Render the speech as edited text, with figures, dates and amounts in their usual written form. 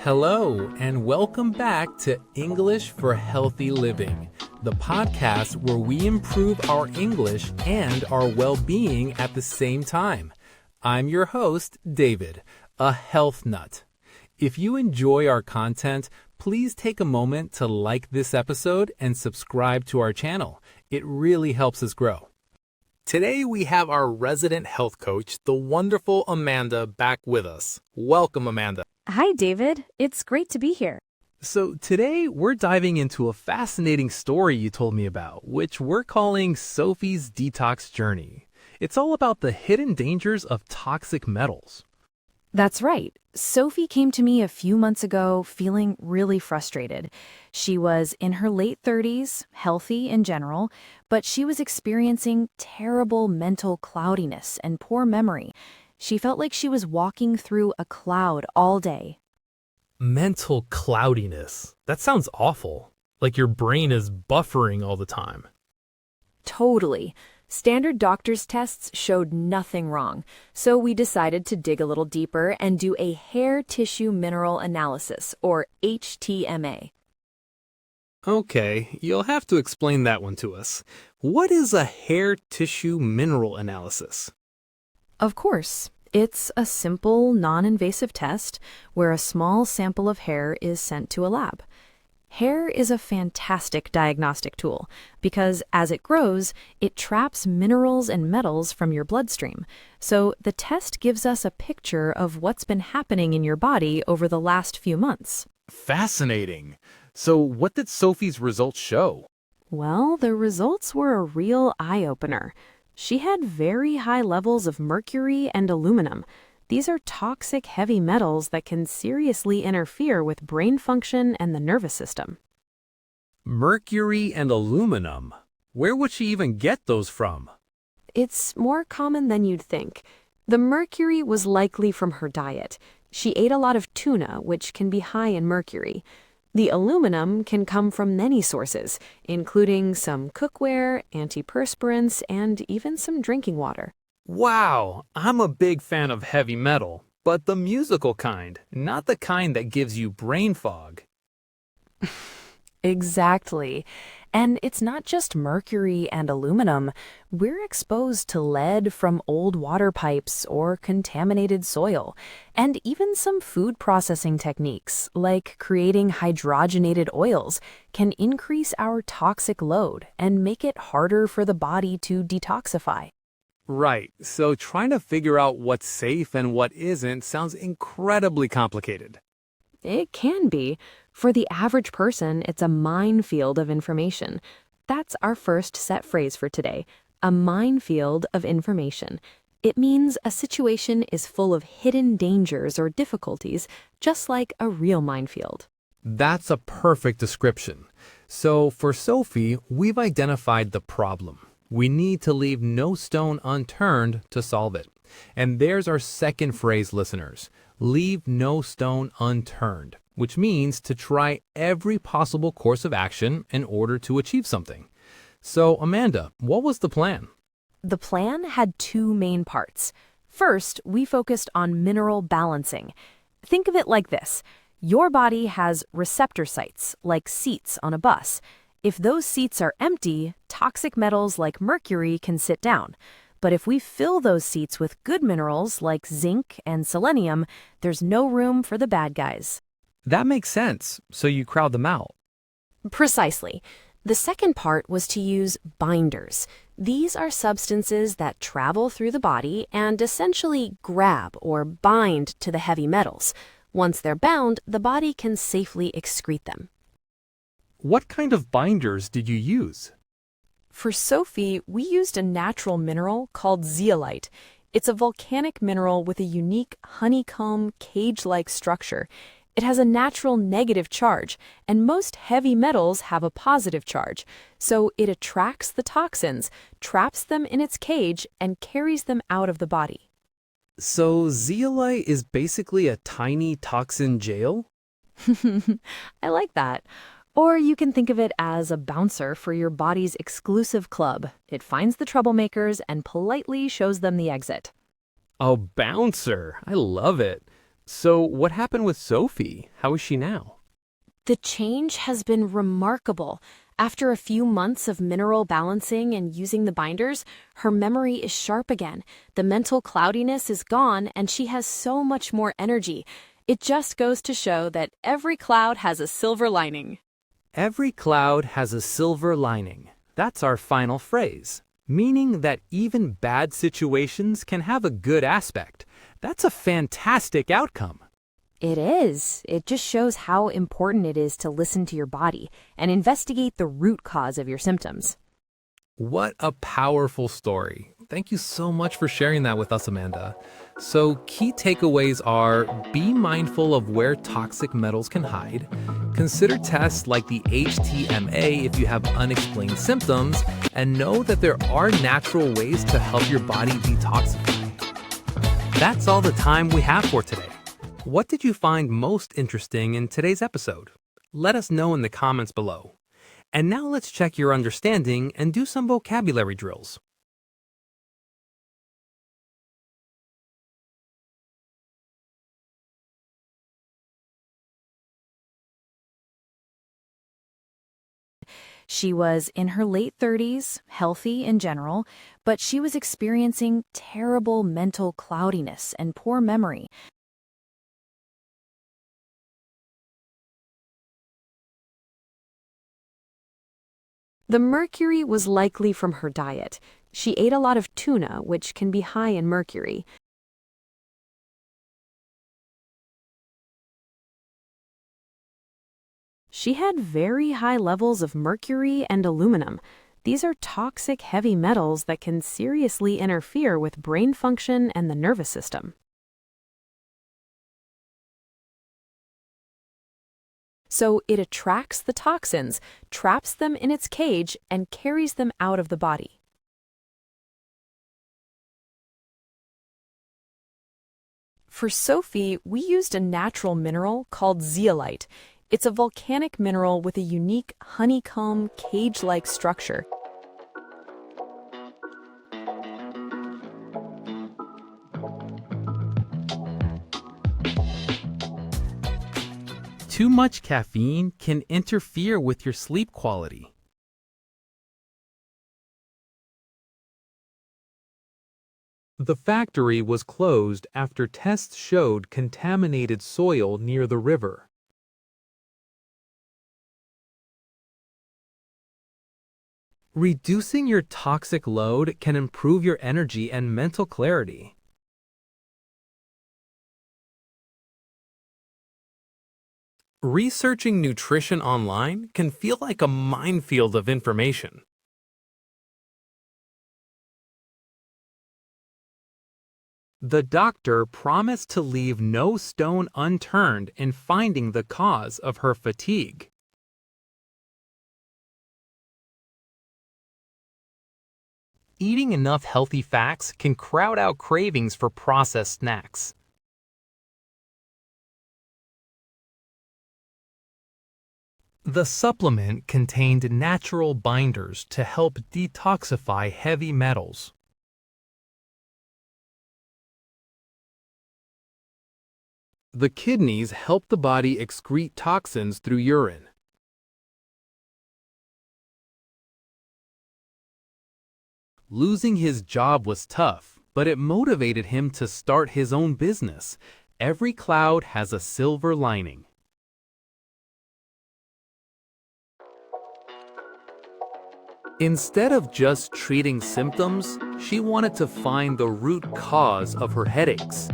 Hello, and welcome back to English for Healthy Living, the podcast where we improve our English and our well-being at the same time. I'm your host, David, a health nut. If you enjoy our content, please take a moment to like this episode and subscribe to our channel. It really helps us grow. Today we have our resident health coach, the wonderful Amanda, back with us. Welcome, Amanda. Hi, David. It's great to be here. So today we're diving into a fascinating story you told me about, which we're calling Sophie's Detox Journey. It's all about the hidden dangers of toxic metals. That's right. Sophie came to me a few months ago feeling really frustrated. She was in her late 30s, healthy in general, but she was experiencing terrible mental cloudiness and poor memory. She felt like she was walking through a cloud all day. Mental cloudiness. That sounds awful. Like your brain is buffering all the time. Totally. Standard doctor's tests showed nothing wrong, so we decided to dig a little deeper and do a hair tissue mineral analysis, or HTMA. Okay, you'll have to explain that one to us. What is a hair tissue mineral analysis? Of course. It's a simple, non-invasive test where a small sample of hair is sent to a lab. Hair is a fantastic diagnostic tool because as it grows, it traps minerals and metals from your bloodstream. So the test gives us a picture of what's been happening in your body over the last few months. Fascinating. So what did Sophie's results show? Well, the results were a real eye-opener. She had very high levels of mercury and aluminum. These are toxic heavy metals that can seriously interfere with brain function and the nervous system. Mercury and aluminum. Where would she even get those from? It's more common than you'd think. The mercury was likely from her diet. She ate a lot of tuna, which can be high in mercury. The aluminum can come from many sources, including some cookware, antiperspirants, and even some drinking water. Wow, I'm a big fan of heavy metal, but the musical kind, not the kind that gives you brain fog. Exactly. And it's not just mercury and aluminum. We're exposed to lead from old water pipes or contaminated soil, and even some food processing techniques, like creating hydrogenated oils, can increase our toxic load and make it harder for the body to detoxify. Right, so trying to figure out what's safe and what isn't sounds incredibly complicated. It can be. For the average person, it's a minefield of information. That's our first set phrase for today, a minefield of information. It means a situation is full of hidden dangers or difficulties, just like a real minefield. That's a perfect description. So for Sophie, we've identified the problem. We need to leave no stone unturned to solve it. And there's our second phrase, listeners. Leave no stone unturned, which means to try every possible course of action in order to achieve something. So, Amanda, what was the plan? The plan had two main parts. First, we focused on mineral balancing. Think of it like this. Your body has receptor sites, like seats on a bus. If those seats are empty, toxic metals like mercury can sit down. But if we fill those seats with good minerals like zinc and selenium, there's no room for the bad guys. That makes sense. So you crowd them out. Precisely. The second part was to use binders. These are substances that travel through the body and essentially grab or bind to the heavy metals. Once they're bound, the body can safely excrete them. What kind of binders did you use? For Sophie, we used a natural mineral called zeolite. It's a volcanic mineral with a unique honeycomb cage-like structure. It has a natural negative charge, and most heavy metals have a positive charge. So it attracts the toxins, traps them in its cage, and carries them out of the body. So zeolite is basically a tiny toxin jail? I like that. Or you can think of it as a bouncer for your body's exclusive club. It finds the troublemakers and politely shows them the exit. A bouncer. I love it. So what happened with Sophie? How is she now? The change has been remarkable. After a few months of mineral balancing and using the binders, her memory is sharp again. The mental cloudiness is gone, and she has so much more energy. It just goes to show that every cloud has a silver lining. Every cloud has a silver lining. That's our final phrase, meaning that even bad situations can have a good aspect. That's a fantastic outcome. It is. It just shows how important it is to listen to your body and investigate the root cause of your symptoms. What a powerful story. Thank you so much for sharing that with us, Amanda. So, key takeaways are: be mindful of where toxic metals can hide, consider tests like the HTMA if you have unexplained symptoms, and know that there are natural ways to help your body detoxify. That's all the time we have for today. What did you find most interesting in today's episode? Let us know in the comments below. And now let's check your understanding and do some vocabulary drills. She was in her late 30s, healthy in general, but she was experiencing terrible mental cloudiness and poor memory. The mercury was likely from her diet. She ate a lot of tuna, which can be high in mercury. She had very high levels of mercury and aluminum. These are toxic heavy metals that can seriously interfere with brain function and the nervous system. So it attracts the toxins, traps them in its cage, and carries them out of the body. For Sophie, we used a natural mineral called zeolite. It's a volcanic mineral with a unique honeycomb cage-like structure. Too much caffeine can interfere with your sleep quality. The factory was closed after tests showed contaminated soil near the river. Reducing your toxic load can improve your energy and mental clarity. Researching nutrition online can feel like a minefield of information. The doctor promised to leave no stone unturned in finding the cause of her fatigue. Eating enough healthy fats can crowd out cravings for processed snacks. The supplement contained natural binders to help detoxify heavy metals. The kidneys help the body excrete toxins through urine. Losing his job was tough, but it motivated him to start his own business. Every cloud has a silver lining. Instead of just treating symptoms, she wanted to find the root cause of her headaches.